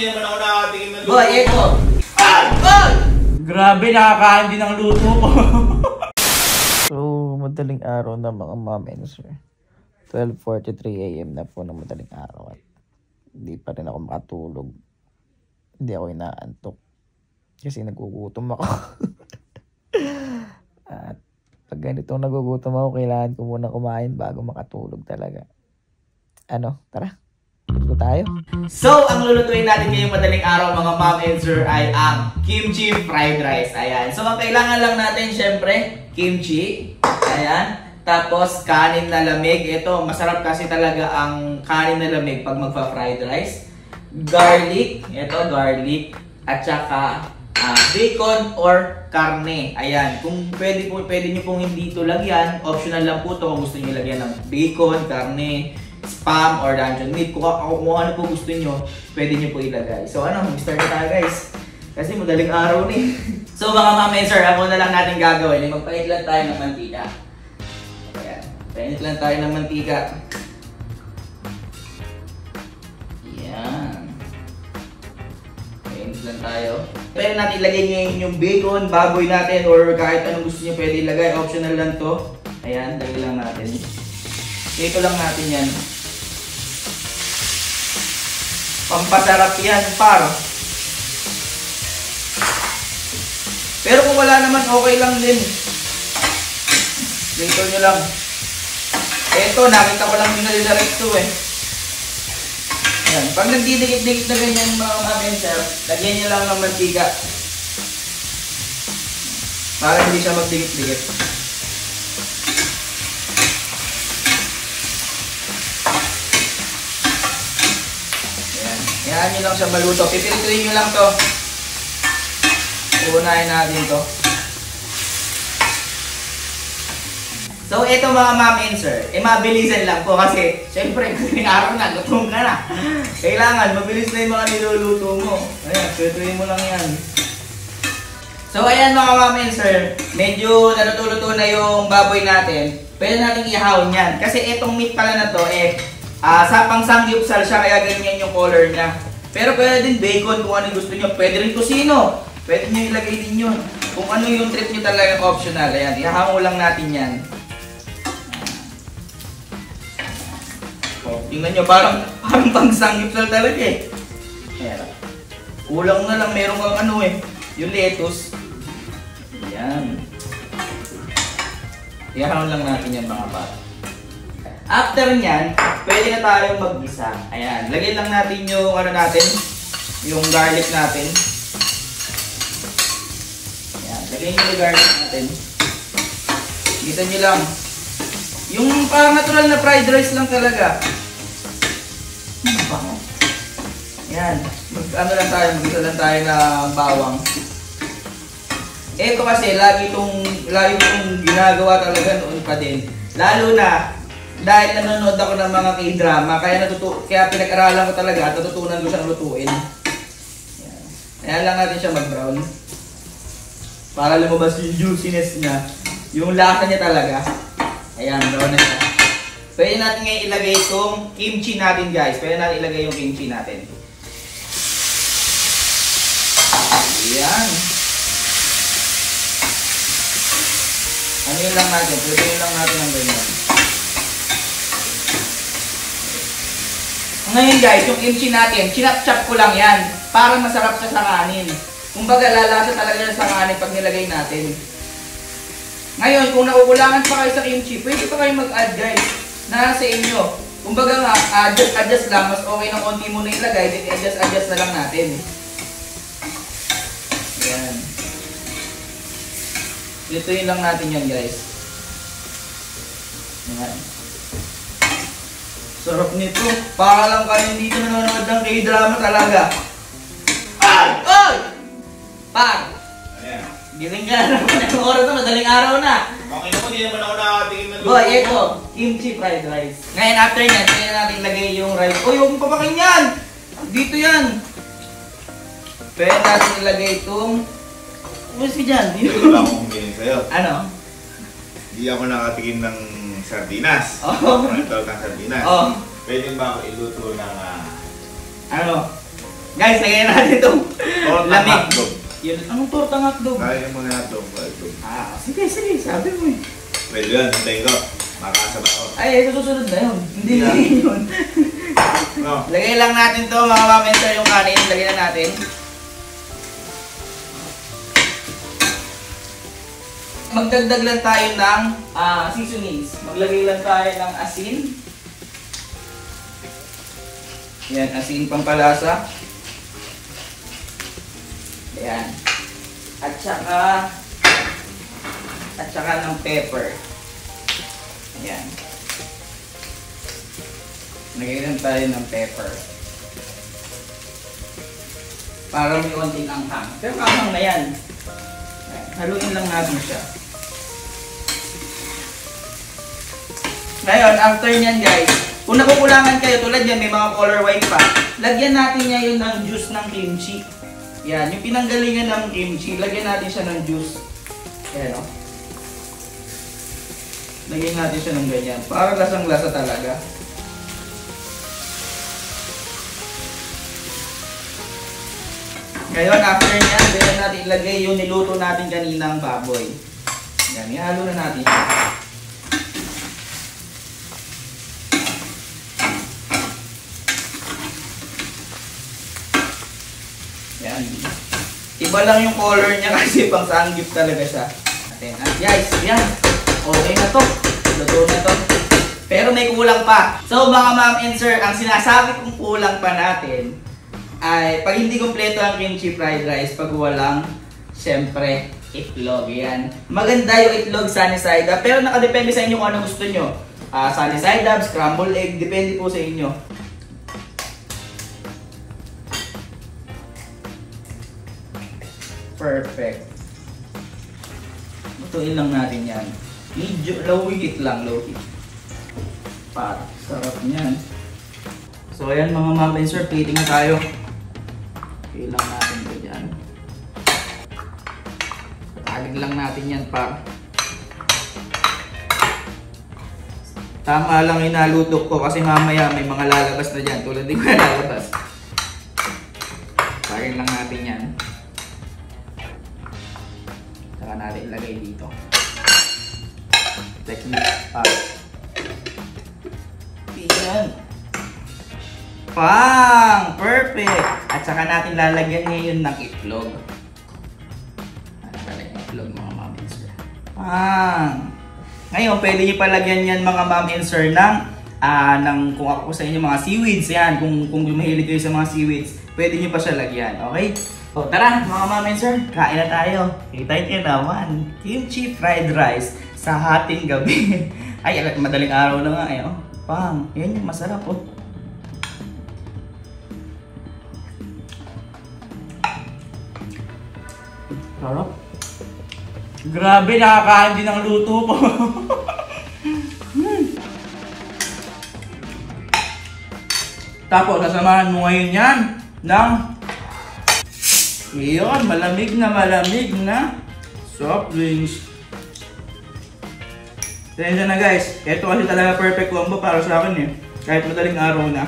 hindi naman ako nakatingin ng luto. Boy, eto. Ay! Boy! Grabe, nakakain din ang luto ko. So, madaling araw na mga mom and sir. 12:43 AM na po ng madaling araw at hindi pa rin ako makatulog. Hindi ako inaantok kasi nagugutom ako. At pag ganitong nagugutom ako, kailangan ko muna kumain bago makatulog talaga. Ano? Tara, luto tayo. So, ang lulutuin natin ngayong madaling araw mga mom and sir ay ang kimchi fried rice. Ayan. So, ang kailangan lang natin syempre, kimchi. Ayan. Tapos, kanin na lamig. Ito, masarap kasi talaga ang kanin na lamig pag magpa-fried rice. Garlic. Ito, garlic. At saka, bacon or karne. Ayan. Kung pwede nyo pong hindi ito lagyan, optional lang po ito kung gusto nyo lagyan ng bacon, karne, spam, or luncheon meat. Kung ano po gusto nyo, pwede nyo po ilagay. So, mag-start na tayo guys. Kasi madaling araw ni. So, mga mama and sir, ako na lang natin gagawin. Magpainit lang tayo ng mantika. Painit lang tayo ng mantika. Yan. Painit lang tayo. Pwede natin ilagay ngayon yung bacon, baboy natin, or kahit anong gusto nyo pwede ilagay. Optional lang to. Ayan, lagay lang natin. Ito lang natin yan. Pampasarap yan, par. Pero kung wala naman, okay lang din. Dito nyo lang. Eto, nakita ko lang dinalidirect to eh. Ayan. Pag nagdidikit-dikit na ganyan mga mami, sir, lagyan nyo lang ng mantika. Para hindi siya magdikit-dikit. Ayan. Ayan nyo lang siya maluto. Pipilituin nyo lang to. Uunahin natin to. So, ito mga ma'am and sir, mabilisan lang po kasi syempre, kasi araw na, gutom ka na. Kailangan, mabilis na yung mga niluluto mo. Ayan, pwede mo lang yan. So, ayan mga ma'am and sir, medyo natutuluto na yung baboy natin. Pwede natin ihawin yan. Kasi itong meat pala na to, sa pang-sangyupsal siya, kaya ganyan yung color niya. Pero pwede din bacon kung ano gusto nyo. Pwede rin kusino. Pwede nyo ilagay din yun. Kung ano yung trip nyo talagang optional. Ayan, ihahaw lang natin yan. Tingnan nyo, parang pang-sangyupsal talaga eh. Ayan. Kulang na lang, meron kang yung lettuce. Ayan. Ihahaw lang natin yan mga bata. After nyan, pwede na tayong mag-gisa. Ayan. Lagyan lang natin yung yung garlic natin. Ayan. Lagyan nyo yung garlic natin. Gisa nyo lang. Yung parang natural na fried rice lang talaga. Yan. Mag-isa lang tayo na bawang. Ito kasi, lagi itong ginagawa talaga noon pa din. Lalo na, dahil nanonood ako ng mga K-drama, kaya pinag-aralan ko talaga at natutunan ko siyang lutuin. Yan. Kaya lang natin siya mag-brown. Para lumabas yung juiciness niya. Yung lasa niya talaga. Ayan, brown na siya. Pwede natin ngayon ilagay itong kimchi natin guys. Pwede natin ilagay yung kimchi natin. Ayan. Ano yun lang natin? Pwede yun lang natin ng ganyan. Ngayon guys, yung kimchi natin, chinap-chop ko lang yan. Para masarap siya sa kanin. Kumbaga lalasa talaga sa kanin pag nilagay natin. Ngayon, kung nakukulangan pa kayo sa kimchi, pwede pa kayo mag-add guys. Na sa inyo. Kumbaga nga, adjust lang. Mas okay na konti mo na ilagay. Then adjust na lang natin. Ayan. Lutuin lang natin yan guys. Ayan. Sarap nito. Para lang kayo dito nanonood ng K-drama talaga. Ay! Ay! Par! Ayan. Gising ka na naman. Ang oras na, madaling araw na. Okay naman, hindi naman ako nakatingin ng luto. Boy, ito. Kimchi fried rice. Ngayon, after nyan, pwede natin lagay yung rice. Uy, huwag mong papakin yan! Dito yan! Pwede natin ilagay itong... Umus ka dyan. Hindi ba akong humiling sa'yo? Ano? Hindi ako nakatingin ng sardinas. Oo. Ano tawag ng sardinas? Oo. Pwede ba ako iluto ng... Ano? Guys, lagyan natin itong Tortang lamig. hotdog. Yun, anong tortang hotdog? Kaya mo na hotdog. Sige, sabi mo eh. Pwede yan, hintayin ko. Makakasaba ako. Ay, susunod na yun. Hindi Yeah. yun. No. Lagay lang natin to mga mamensor yung kanin. Lagyan na natin. Magdagdag lang tayo ng seasonings. Maglagay lang tayo ng asin. Yan, asin pampalasa. Yan. At saka ng pepper. Yan. Lagay lang tayo ng pepper. Para may konting anghang. Pero anghang na yan. Haluin lang natin siya. Ngayon, after nyan guys, kung nakukulangan kayo, tulad yan, may mga color white pa, lagyan natin niya yun ng juice ng kimchi. Yan, yung pinanggalingan ng kimchi, lagyan natin siya ng juice. Yan o. Lagyan natin siya ng ganyan. Para lasang-lasa talaga. Ngayon, after nyan, ganyan natin ilagay yung niluto natin kaninang baboy. Yan, ihalo na natin siya. Yan. Iba lang yung color niya kasi pang sanggip talaga siya. At guys, yan. Okay na to. Luto na to. Pero may kulang pa. So mga ma'am and sir, ang sinasabi kong kulang pa natin ay pag hindi kompleto ang kimchi fried rice, pag walang, syempre, itlog. Yan. Maganda yung itlog sunny side up, pero nakadepende sa inyo kung ano gusto nyo. Sunny side up, scrambled egg, depende po sa inyo. Perfect. Lutuin lang natin yan. Low heat lang, low heat. Para sarap niyan. So ayan mga ma'am and sir, plating na tayo. Okay lang natin ito dyan. Patalig lang natin yan para. Tama lang inalutok ko kasi mamaya may mga lalabas na dyan. Tulad din ko na lalabas. Patalig lang natin yan. Saka natin ilagay dito. Technique pa. Yan. Pang! Perfect! At saka natin lalagyan ngayon ng itlog. Lalagyan ng itlog mga ma'am and sir. Pang! Ngayon, pwede nyo palagyan yan mga ma'am and sir ng kung ako sa inyo mga seaweeds. Yan, kung mahilig kayo sa mga seaweeds, pwede nyo pa siya lagyan. Okay? So tara mga ma'am and sir, kain na tayo. Kita nyo naman, kimchi fried rice sa hating gabi. Ay, madaling araw na nga eh. Oh. Pang, yan yung masarap oh. Sarap. Grabe, nakakain din ang luto ko. Tapos, sasamahan mo ngayon yan ng iyon, malamig na soft drinks. Tensya na guys, ito kasi talaga perfect combo para sa akin eh. Kahit madaling araw na.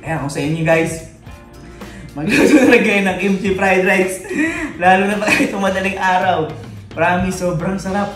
Ayan ako sa inyo guys. Magluto na kayo ng kimchi fried rice. Lalo na pag ito madaling araw. Promise, sobrang sarap.